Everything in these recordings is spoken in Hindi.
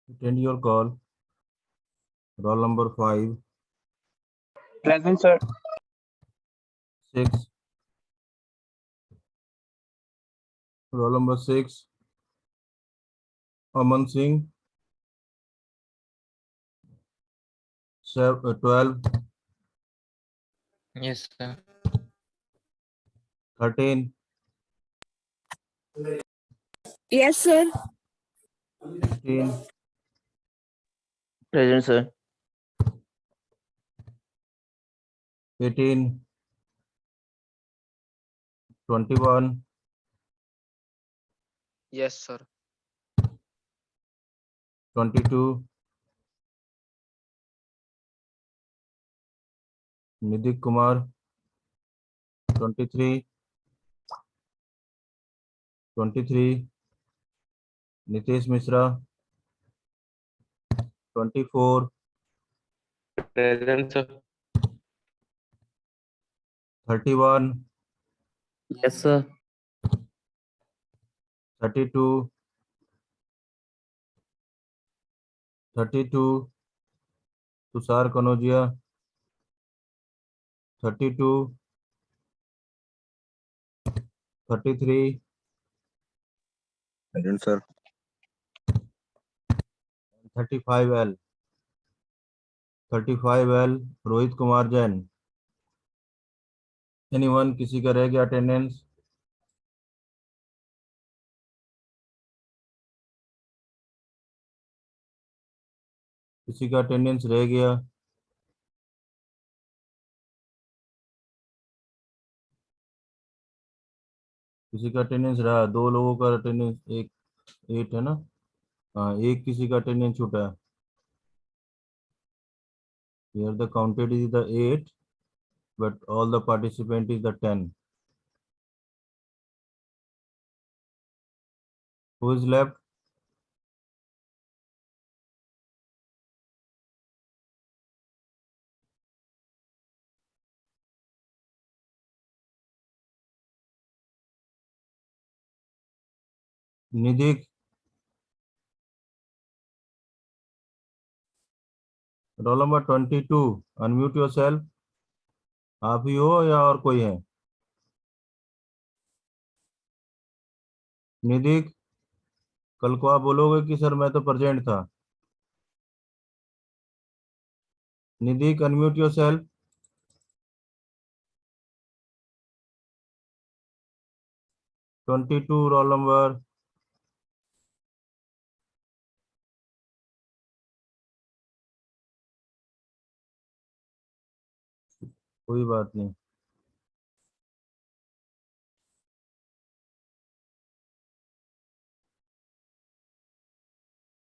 Attend your call. Roll number 5. Present, sir. 6. Roll number 6. Aman Singh. 12. Yes, sir. 13. Yes, sir. 15. Present, sir. 18. 21. Yes, sir. 22. Nidik Kumar. 23. 23. Nitesh Mishra. 24. Present, sir. 31. Yes, sir. 32. 32. Tushar Kanodia. 32. 33. Present, sir. 35L. 35L. Rohit Kumar Jain. Anyone, किसी का रह गया अटेंडेंस? किसी का अटेंडेंस रह गया? किसी का अटेंडेंस रहा? 2 लोगों का अटेंडेंस, एक 8 है ना? हाँ, एक किसी का अटेंडेंस छूटा है. Here the counted is the 8, but all the participant is the 10. Who is left? Nidik. Roll number 22. Unmute yourself. आप ही हो या और कोई है? निदिक, कल को आप बोलोगे कि सर मैं तो प्रेजेंट था. निदिक, अनम्यूट योरसेल्फ. (22) roll number. कोई बात नहीं.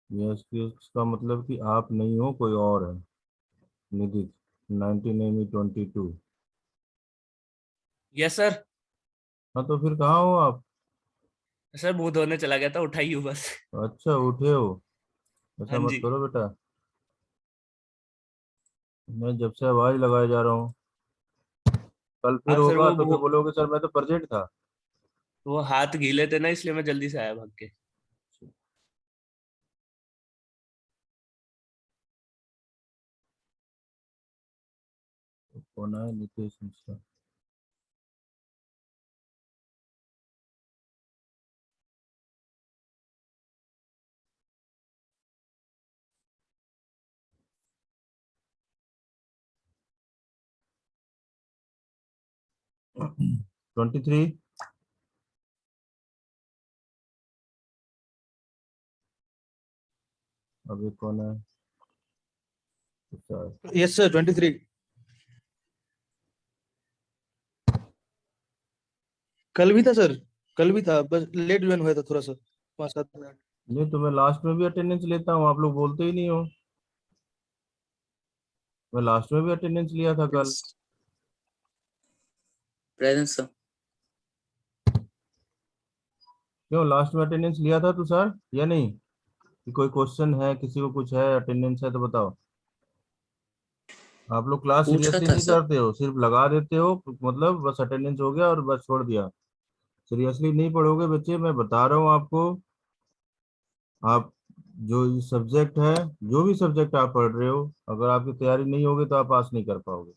यस, इसका मतलब कि आप नहीं हो, कोई और है. निदिक 1922. Yes sir. हाँ, तो फिर कहाँ हो आप? सर मुंह धोने चला गया था, उठाई हूँ बस. अच्छा, उठे हो? ऐसा हाँ मत जी. करो बेटा. मैं जब से आवाज लगाए जा रहा हूँ. कल फिर हाँ सर, होगा तो फिर बोलोगे सर मैं तो प्रेजेंट था. वो हाथ गीले थे ना, इसलिए मैं जल्दी से आया भाग के. कौन है? नीतीश मिश्रा. 23. अभी कौन है? Yes sir, 23. कल भी था सर, कल भी था, बस लेट ज्वाइन हुआ था थोड़ा सा, 5-7 मिनट. नहीं तो मैं लास्ट में भी अटेंडेंस लेता हूँ, आप लोग बोलते ही नहीं हो. मैं लास्ट में भी अटेंडेंस लिया था कल. Present, sir. क्यों लास्ट में अटेंडेंस लिया था तू सर या नहीं? कि कोई क्वेश्चन है, किसी को कुछ है, अटेंडेंस है तो बताओ. आप लोग क्लास पूछा सीरियसली था नहीं सर. करते हो, सिर्फ लगा देते हो, मतलब बस अटेंडेंस हो गया और बस छोड़ दिया. सीरियसली नहीं पढ़ोगे बच्चे, मैं बता रहा हूँ आपको. आप जो सब्जेक्ट है, जो भी सब्जेक्ट आप पढ़ रहे हो, अगर आपकी तैयारी नहीं होगी तो आप पास नहीं कर पाओगे।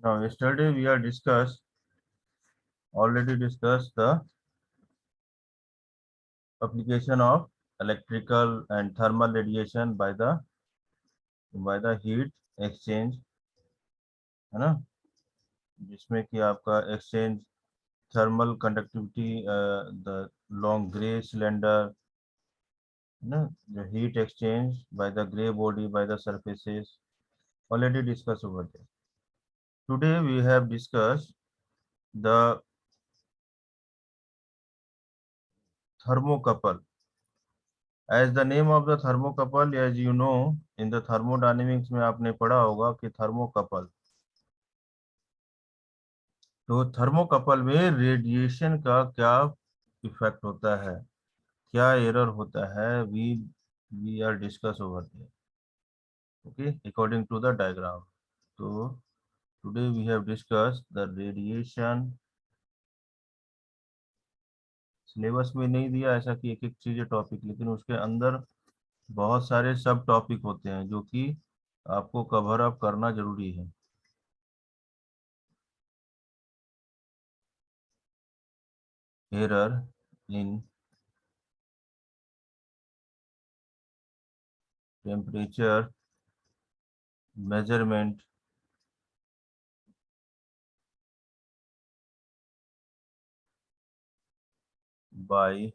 Now, yesterday we are already discussed the application of electrical and thermal radiation by the heat exchange, है ना, जिसमें कि आपका exchange thermal conductivity, the long gray cylinder, है ना, the heat exchange by the gray body by the surfaces, already discussed over there. Today we have discussed the thermocouple. As the name of the thermocouple, as you know, in the thermodynamics में आपने पढ़ा होगा कि thermocouple, तो थर्मोकपल में रेडिएशन का क्या इफेक्ट होता है, क्या एरर होता है, we are discuss over there, okay, according to the diagram. तो today we have discussed the radiation. Syllabus में नहीं दिया ऐसा कि एक एक चीज टॉपिक, लेकिन उसके अंदर बहुत सारे सब टॉपिक होते हैं जो कि आपको कवर अप करना जरूरी है। Error in temperature measurement by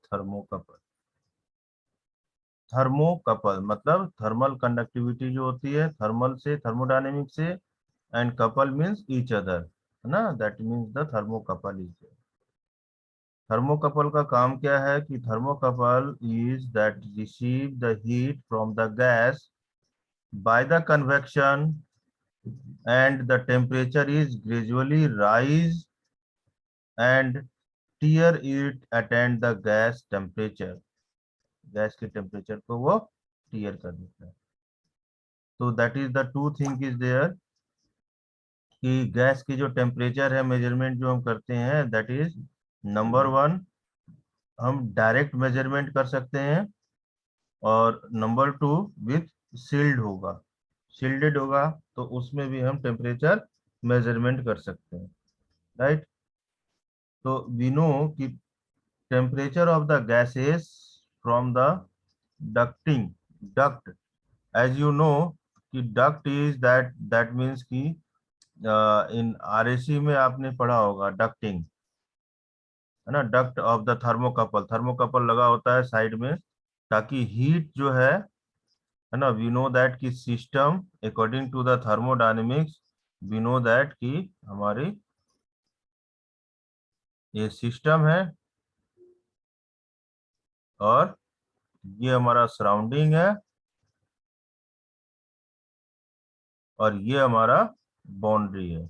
thermocouple. Thermocouple मतलब थर्मल कंडक्टिविटी जो होती है, थर्मल से, थर्मोडायनेमिक से, and couple means each other, है ना, that means the thermocouple is there. Thermocouple का काम क्या है कि thermocouple is that receive the heat from the gas by the convection and the temperature is gradually rise and tear it attain the gas temperature, gas के टेम्परेचर को वो टीयर कर देता है। तो that is the two thing is there कि गैस की जो टेम्परेचर है, मेजरमेंट जो हम करते हैं, दैट इज नंबर वन, हम डायरेक्ट मेजरमेंट कर सकते हैं, और नंबर टू विथ सील्ड होगा, शील्डेड होगा तो उसमें भी हम टेम्परेचर मेजरमेंट कर सकते हैं, राइट। तो वी नो कि temperature of the gases from the ducting, duct, as you know कि डक्ट इज दैट मीन्स कि इन आरएसी में आपने पढ़ा होगा डक्टिंग, है ना, duct of the thermocouple, thermocouple लगा होता है साइड में ताकि हीट जो है ना, वी नो दैट कि system according to the thermodynamics, we know that कि हमारी ये सिस्टम है और ये हमारा सराउंडिंग है और ये हमारा बाउंड्री है।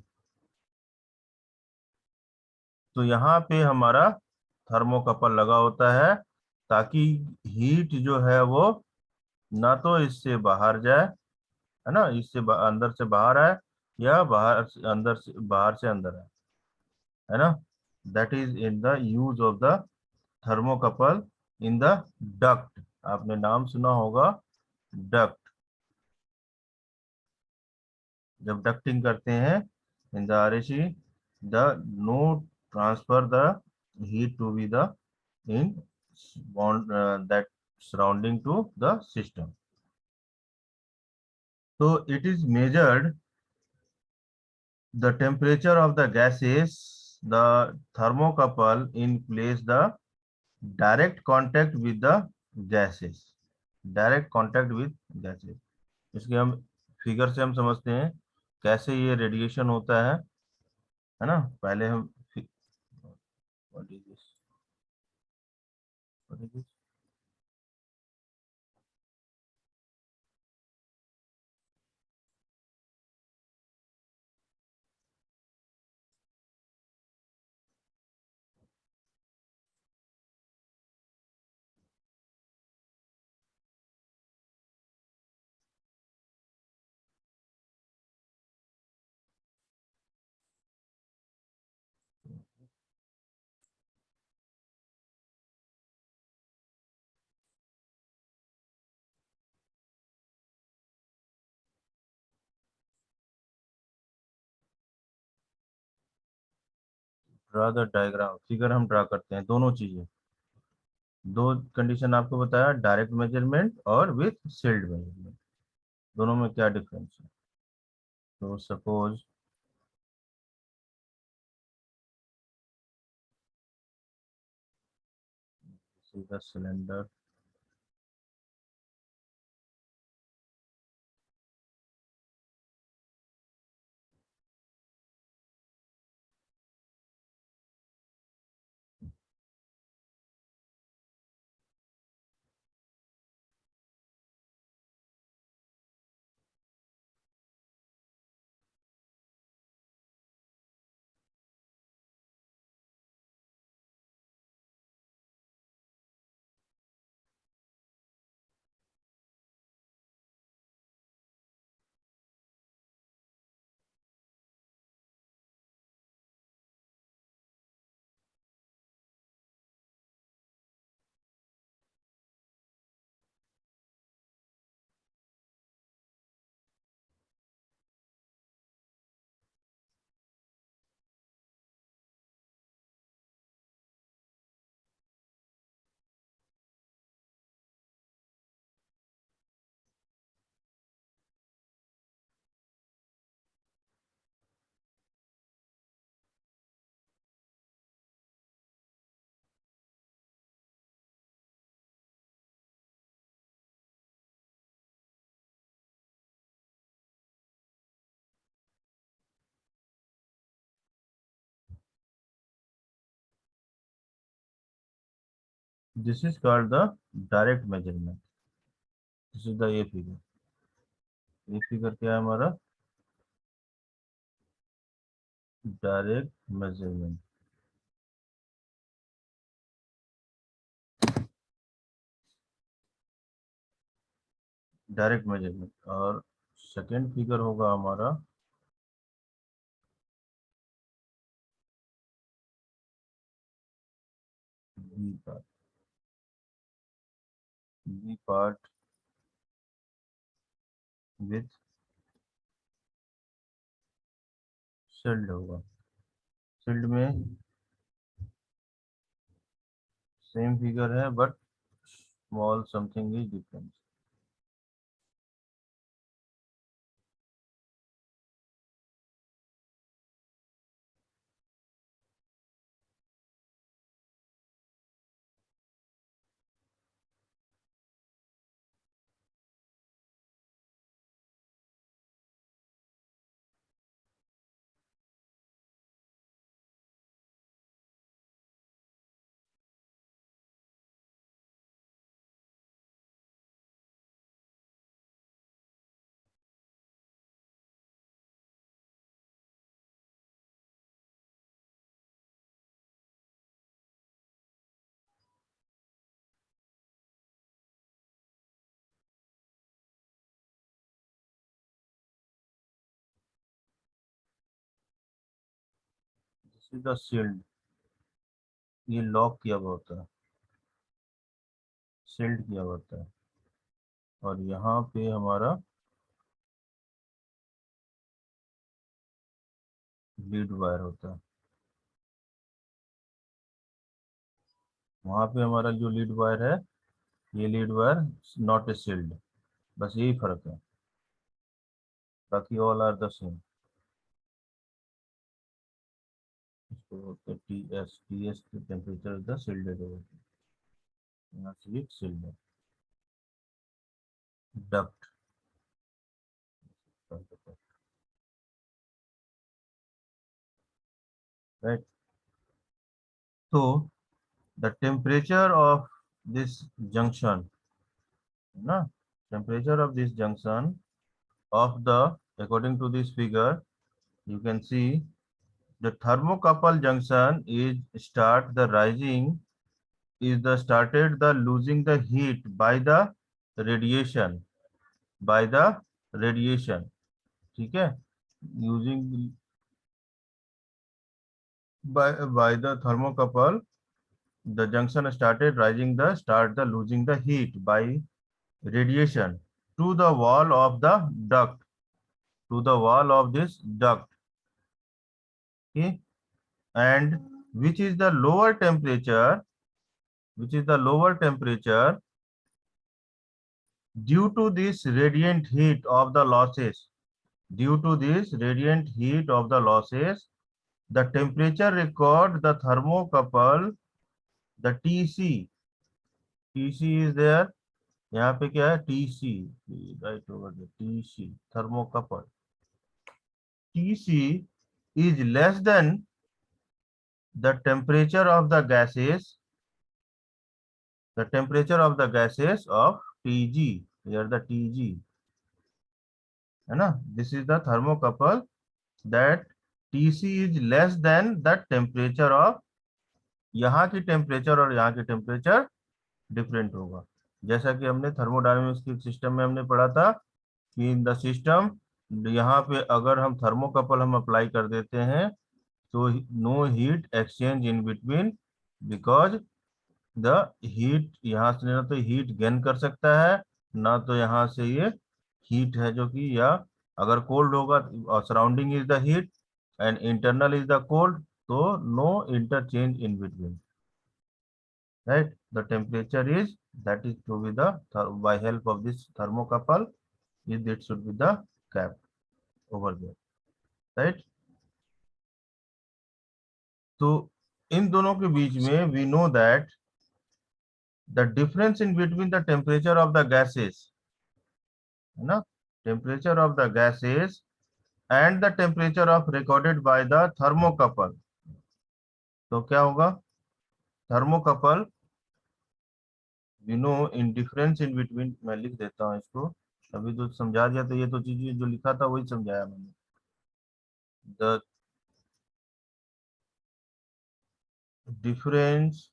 तो यहाँ पे हमारा थर्मोकपल लगा होता है ताकि हीट जो है वो ना तो इससे बाहर जाए, है ना, अंदर से बाहर आए, या बाहर से अंदर आए, है ना, that is in the use of the thermocouple in the duct, आपने नाम सुना होगा डक्ट, जब डक्टिंग करते हैं in the RAC, the no transfer the heat to be the in bond that surrounding to the system. So it is measured the temperature of the gases, the thermocouple in place the direct contact with the gases, direct contact with gases. इसके हम फिगर से हम समझते हैं कैसे ये रेडिएशन होता है ना। पहले हम what is this? What is this? Draw the diagram, figure हम ड्रा करते हैं दोनों चीजें, दो कंडीशन आपको बताया, डायरेक्ट मेजरमेंट और विथ शील्ड मेजरमेंट, दोनों में क्या डिफरेंस है। तो suppose the cylinder, this is called the direct measurement, this is the ये फिगर, ये फिगर क्या है हमारा, डायरेक्ट मेजरमेंट। डायरेक्ट मेजरमेंट और सेकेंड फिगर होगा हमारा B part, B part with shield होगा। शील्ड में सेम फिगर है but small something is difference. This is the shield, ये लॉक किया हुआ होता है, शील्ड किया होता है, और यहाँ पे हमारा लीड वायर होता है। वहाँ पे हमारा जो लीड वायर है, ये lead wire not a shield, बस यही फर्क है, बाकी ऑल आर द सेम। इसको बोलते हैं टीएस। टीएस की टेम्परेचर इज द शील्डेड होगा, यहाँ से एक शील्ड डक्ट, राइट। तो the temperature of this junction, na, temperature of this junction of the, according to this figure, you can see the thermocouple junction is start the rising, is the started the losing the heat by the radiation, by the radiation, ठीक है, using by the thermocouple, the junction started rising the start the losing the heat by radiation to the wall of the duct, to the wall of this duct, okay, and which is the lower temperature, which is the lower temperature due to this radiant heat of the losses, due to this radiant heat of the losses, the temperature record the thermocouple, the TC, TC is there, यहाँ पे क्या है, TC, right over there, TC, thermocouple, TC is less than the temperature of the gases, the temperature of the gases of TG, here the TG, है ना, this is the thermocouple, that TC is less than the temperature of, यहाँ की टेम्परेचर और यहाँ की टेम्परेचर डिफरेंट होगा, जैसा कि हमने थर्मोडायनेमिक्स के सिस्टम में हमने पढ़ा था कि इन द सिस्टम, यहाँ पे अगर हम थर्मोकपल हम अप्लाई कर देते हैं तो no heat exchange in between, because the heat यहाँ से ना तो हीट गेन कर सकता है, ना तो यहाँ से ये हीट है जो कि, या अगर कोल्ड होगा और surrounding is the heat and internal is the cold, तो no interchange in between, right, the temperature is, that is to be the by help of this thermocouple, is it should be the cap over there, right। तो इन दोनों के बीच में we know that the difference in between the temperature of the gases, है ना, temperature of the gases and the temperature of recorded by the thermocouple, तो क्या होगा, thermocouple we know in difference in between, मैं लिख देता हूँ इसको, अभी तो समझा दिया, तो ये तो चीजें जो लिखा था वही समझाया मैंने, the difference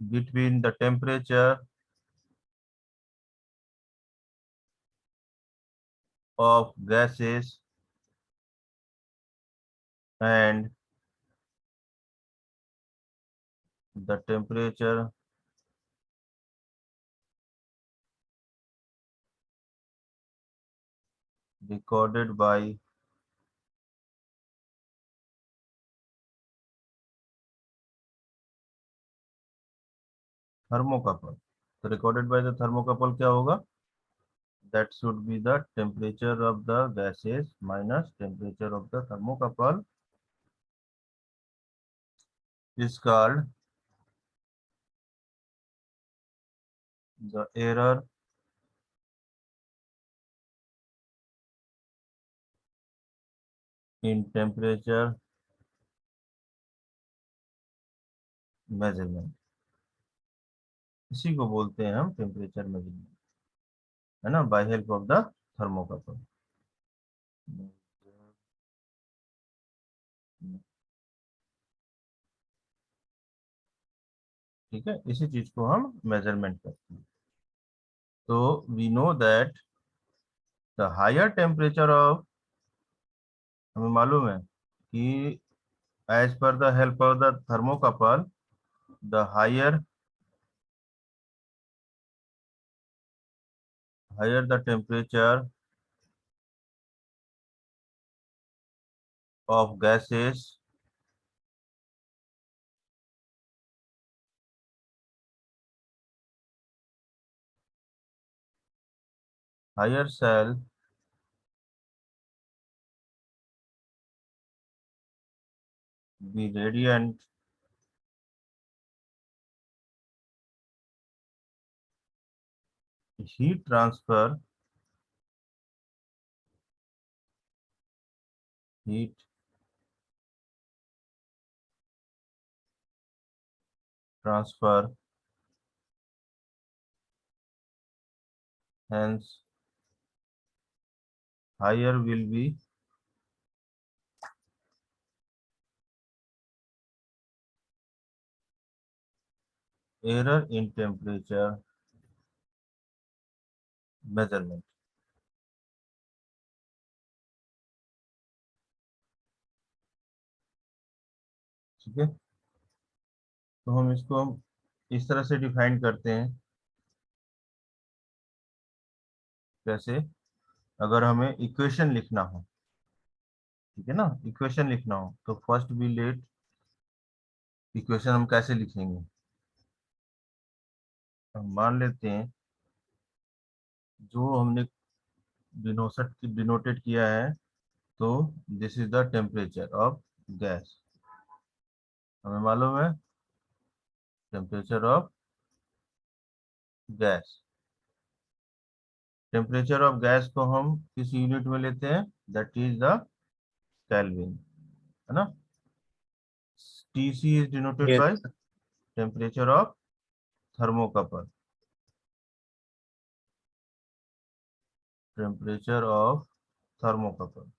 between the temperature of gases and the temperature recorded by thermocouple, तो recorded by the thermocouple क्या होगा, that should be the temperature of the gases minus temperature of the thermocouple, is called the error in temperature measurement, इसी को बोलते हैं हम टेम्परेचर मेजरमेंट, है ना, by help of the thermocouple, ठीक है, इसी चीज को हम मेजरमेंट करते हैं। तो we know that the higher temperature of, हमें मालूम है कि as per the help of the thermocouple, the higher the temperature of gases, higher shall be radiant heat transfer, heat transfer, hence higher will be error in temperature measurement. ठीक है, तो हम इसको इस तरह से डिफाइन करते हैं। कैसे? अगर हमें इक्वेशन लिखना हो, ठीक है ना, इक्वेशन लिखना हो तो फर्स्ट बी लेट इक्वेशन हम कैसे लिखेंगे? हम मान लेते हैं जो हमने डिनोटेड किया है, तो this is the temperature of gas. हमें मालूम है temperature of gas. Temperature of gas को हम किस यूनिट में लेते हैं? दैट इज द केल्विन, है ना। TC is denoted by Yes. Temperature of thermocouple, temperature of thermocouple.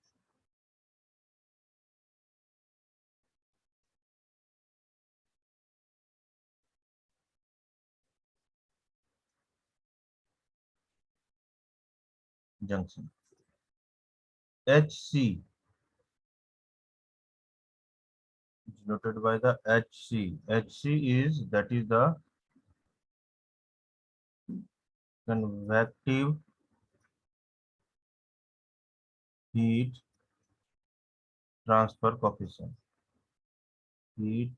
Junction HC denoted by the HC. HC is, that is the convective heat transfer coefficient. Heat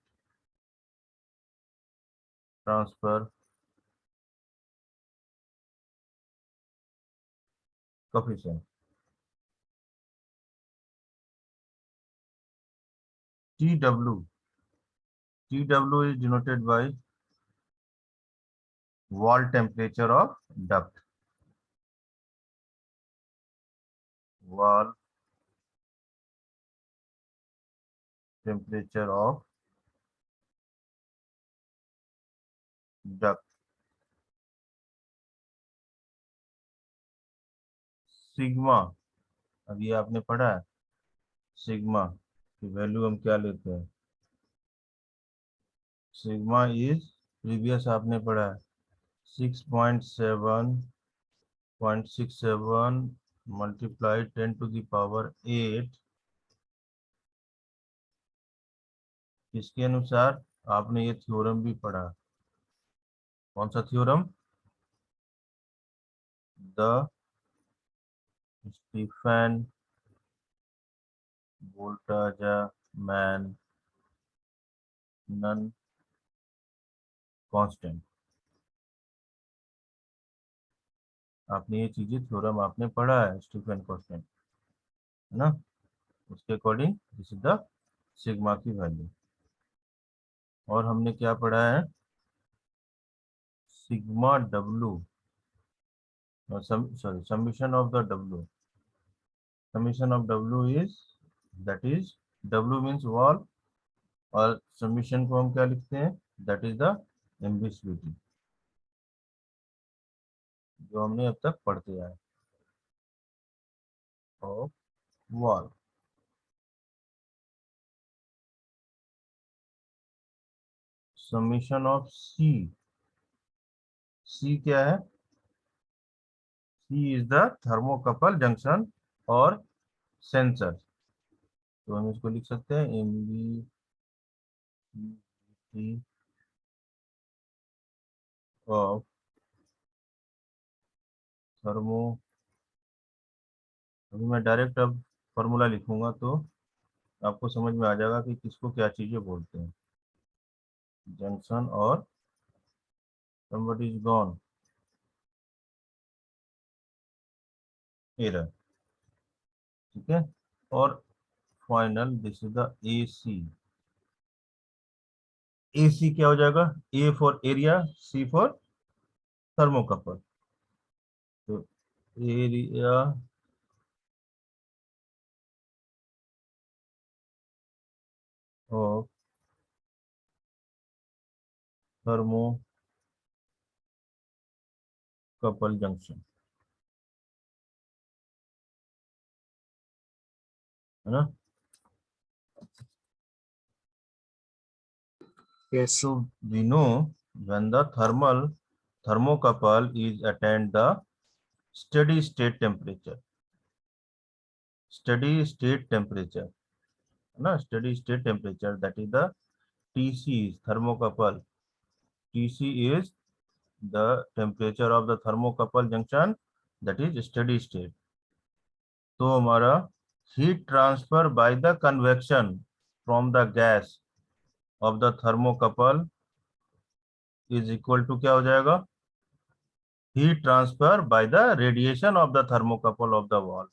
transfer coefficient. TW is denoted by wall temperature of duct. Wall temperature of duct. Sigma, अब ये आपने पढ़ा है, सिग्मा की वैल्यू हम क्या लेते हैं? सिग्मा इज, प्रीवियस आपने पढ़ा है 6.7 multiplied 10 to the power 8। इसके अनुसार आपने ये थ्योरम भी पढ़ा। कौन सा theorem? The Stefan Boltzmann none constant. आपने ये चीजें थ्योरम आपने पढ़ा है, स्टीफन कांस्टेंट, है ना। उसके according this is the sigma की वैल्यू। और हमने क्या पढ़ा है? Sigma W, sorry, summation of the W. Summation of W is, that is, W means wall, और summation को हम क्या लिखते हैं? That is the एम्बिस्विटी, जो हमने अब तक पढ़ते आए, ऑफ वॉल। समीशन ऑफ सी, सी क्या है? सी इज द थर्मोकपल जंक्शन और सेंसर। तो हम इसको लिख सकते हैं एम बी ऑफ थर्मो, अभी मैं डायरेक्ट अब फॉर्मूला लिखूंगा तो आपको समझ में आ जाएगा कि किसको क्या चीजें बोलते हैं। जंक्शन और somebody is gone, एरर, ठीक है। और final this is the AC। AC क्या हो जाएगा? A for area, C for thermocouple. तो एरिया ऑफ थर्मोकपल जंक्शन, है ना। Yes. So we know when the thermocouple is attained the steady state temperature, steady state temperature, ना, steady state temperature, that is the TC is thermocouple. TC is the temperature of the thermocouple junction, that is steady state. तो हमारा heat transfer by the convection from the gas of the thermocouple is equal to क्या हो जाएगा? Heat transfer by the radiation of the thermocouple of the wall,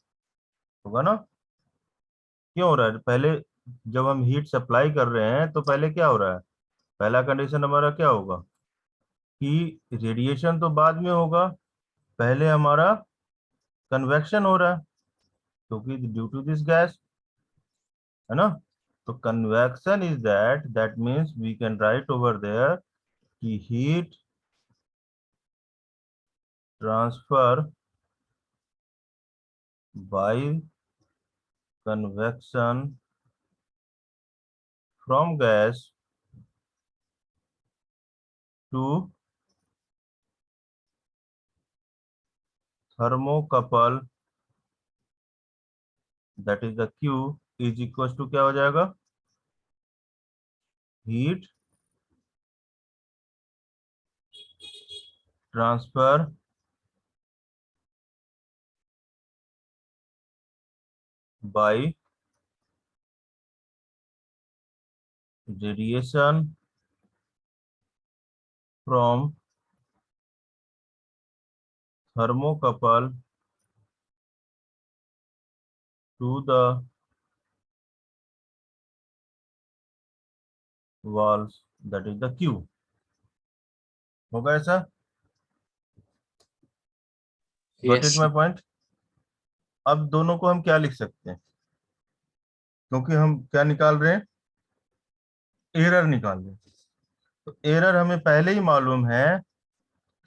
होगा ना। क्यों हो रहा है? पहले जब हम हीट सप्लाई कर रहे हैं तो पहले क्या हो रहा है? पहला कंडीशन हमारा क्या होगा कि रेडिएशन तो बाद में होगा, पहले हमारा कन्वेक्शन हो रहा है क्योंकि ड्यू टू दिस गैस, है ना। तो convection is that means we can write over there कि heat transfer by convection from gas to thermocouple, that is the Q is equal to क्या हो जाएगा? Heat transfer by radiation from thermocouple to the walls, that is the Q, होगा ऐसा? Got it Yes. my point? अब दोनों को हम क्या लिख सकते हैं, क्योंकि हम क्या निकाल रहे हैं? एरर निकाल रहे हैं। तो एरर हमें पहले ही मालूम है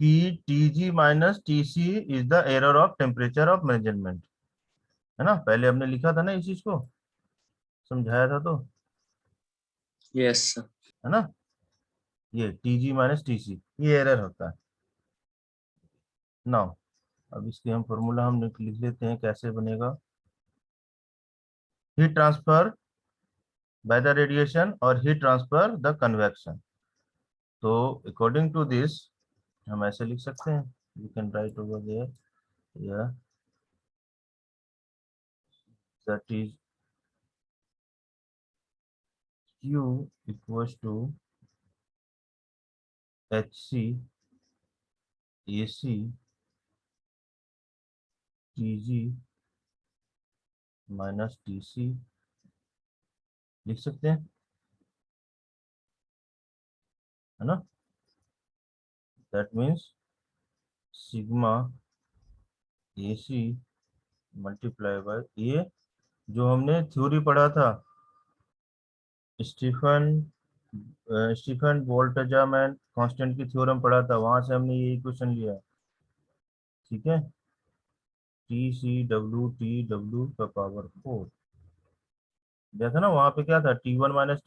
कि TG minus TC is the error of temperature of measurement, है ना। पहले हमने लिखा था ना इस चीज को, समझाया था तो, Yes. है ना। ये TG माइनस TC ये एरर होता है। नाउ अब इसके हम फॉर्मूला हम लिख लेते हैं, कैसे बनेगा। Heat transfer by the radiation और हीट ट्रांसफर द कन्वेक्शन। तो अकॉर्डिंग टू दिस हम ऐसे लिख सकते हैं, you can write over there, या that is Q equals to HC AC TG minus TC, लिख सकते हैं, है ना। That means sigma AC multiply by ये जो हमने थ्योरी पढ़ा था, स्टीफन स्टीफन बोल्टजमैन कांस्टेंट की थ्योरम पढ़ा था, वहां से हमने ये इक्वेशन लिया है, ठीक है। TCW का पावर 4 देखा ना, वहां पे क्या था? T1 माइनस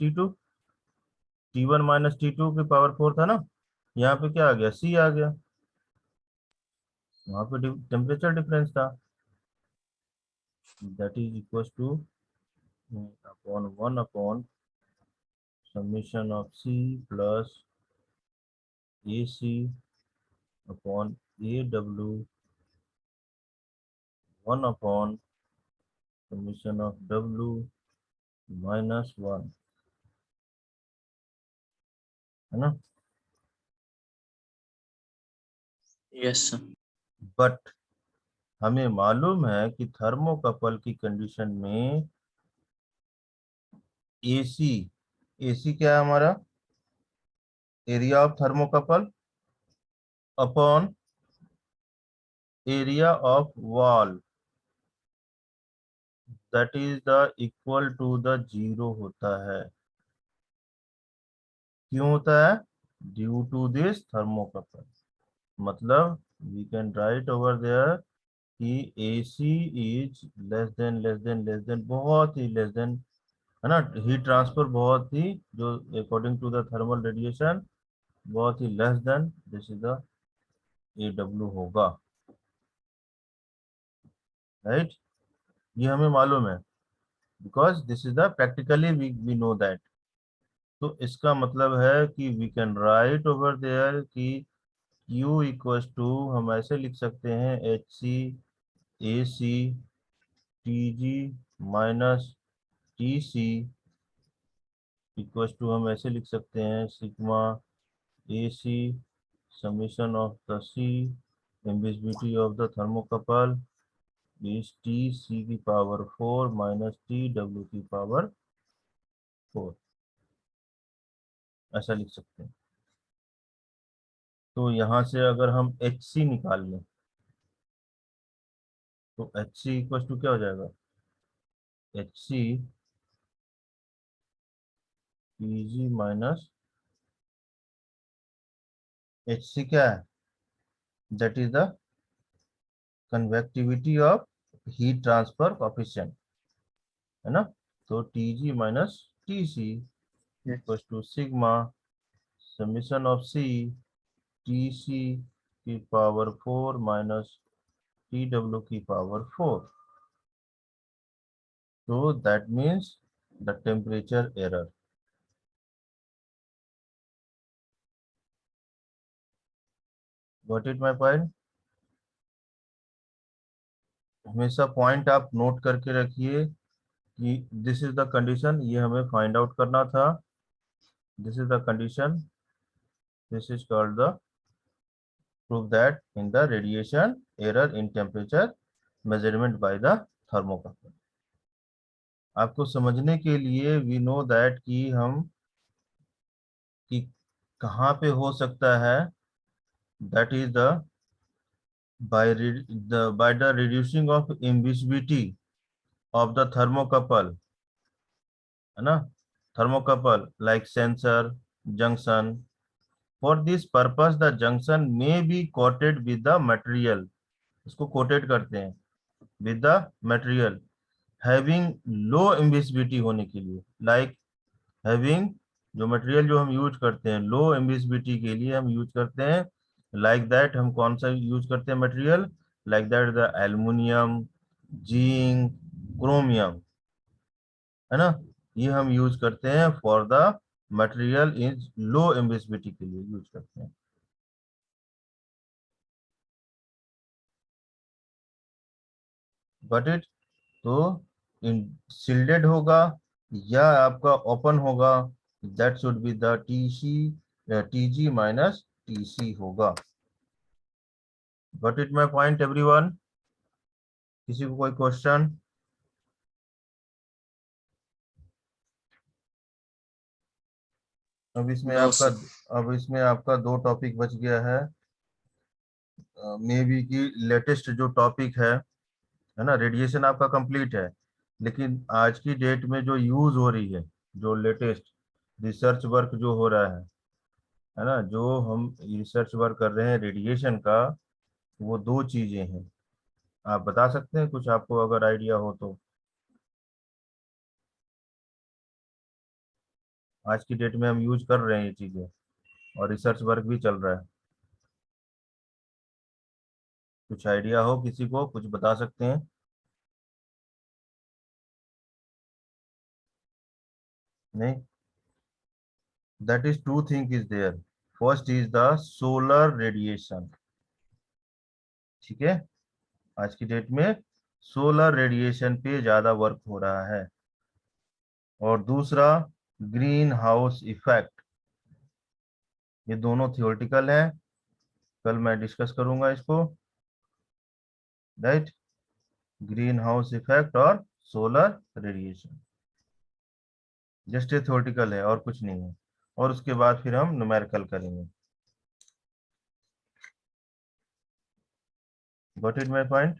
T2 की पावर 4 था ना। यहाँ पे क्या आ गया? C आ गया, वहां पे टेम्परेचर डिफरेंस था, that is equal two upon 1 upon summation of C plus AC upon AW 1 upon summation of W minus 1, है ना? Yes, sir. बट हमें मालूम है कि थर्मोकपल की कंडीशन में एसी, एसी क्या है हमारा? Area of thermocouple upon area of wall, that is the equal to the 0 होता है। क्यों होता है? Due to this thermocouple. मतलब we can write over there कि AC इज लेस देन बहुत ही लेस देन, है ना? हीट ट्रांसफर बहुत ही, जो according to the thermal radiation बहुत ही less than this is the AW होगा, राइट? ये हमें मालूम है, because this is the practically we know that. तो इसका मतलब है कि we can write over there कि Q इक्वल्स टू, हम ऐसे लिख सकते हैं, HC AC TG minus TC equals to, हम ऐसे लिख सकते हैं, sigma AC summation of the C invisibility of the thermocouple is TC की पावर 4 माइनस TW की पावर 4, ऐसा लिख सकते हैं। तो यहाँ से अगर हम HC निकाल लें तो HC इक्वल टू क्या हो जाएगा? HC PG माइनस HC क्या है? That is the convectivity of heat transfer coefficient, है ना? तो TG minus TC Yes. Equal to sigma summation of C TC की पावर 4 माइनस TW की पावर 4। तो that means the temperature error. Got it my point? हमेशा पॉइंट आप नोट करके रखिए कि दिस इज द कंडीशन, ये हमें फाइंड आउट करना था। This is the condition, this is called the prove that in the radiation error in temperature measurement by the thermocouple। आपको समझने के लिए वी नो दैट कि कहाँ पे हो सकता है, that is the by the reducing of invisibility of the thermocouple, है ना? Thermocouple like sensor junction, for this purpose the junction may be coated with the material, इसको कोटेड करते हैं with the material having low invisibility होने के लिए, like having, जो मटेरियल जो हम यूज करते हैं लो इम्बिसिबिलिटी के लिए हम यूज करते हैं, लाइक दैट हम कौन सा यूज करते हैं material? Like that the aluminium, zinc, chromium, है ना? ये हम यूज करते हैं for the material is low emissivity के लिए यूज करते हैं। Got it? तो इन सील्डेड होगा या आपका ओपन होगा, that should be the TG minus TC होगा। Got it my point everyone? किसी को कोई क्वेश्चन? अब इसमें No, आपका sir. अब इसमें आपका 2 टॉपिक बच गया है, मे बी की लेटेस्ट जो टॉपिक है ना? रेडिएशन आपका कंप्लीट है, लेकिन आज की डेट में जो यूज हो रही है, जो लेटेस्ट रिसर्च वर्क जो हो रहा है ना, जो हम रिसर्च वर्क कर रहे हैं रेडिएशन का, वो 2 चीजें हैं। आप बता सकते हैं कुछ, आपको अगर आइडिया हो तो? आज की डेट में हम यूज कर रहे हैं ये चीजें और रिसर्च वर्क भी चल रहा है। कुछ आइडिया हो किसी को, कुछ बता सकते हैं? नहीं? that is two thing is there. First is the solar radiation. ठीक है, आज की डेट में सोलर रेडिएशन पे ज्यादा वर्क हो रहा है। और दूसरा ग्रीन हाउस इफेक्ट, ये दोनों थियोरेटिकल है, कल मैं डिस्कस करूंगा इसको, राइट। ग्रीन हाउस इफेक्ट और सोलर रेडिएशन जस्ट ये थियोरेटिकल है और कुछ नहीं है, और उसके बाद फिर हम न्यूमेरिकल करेंगे। Got it my point?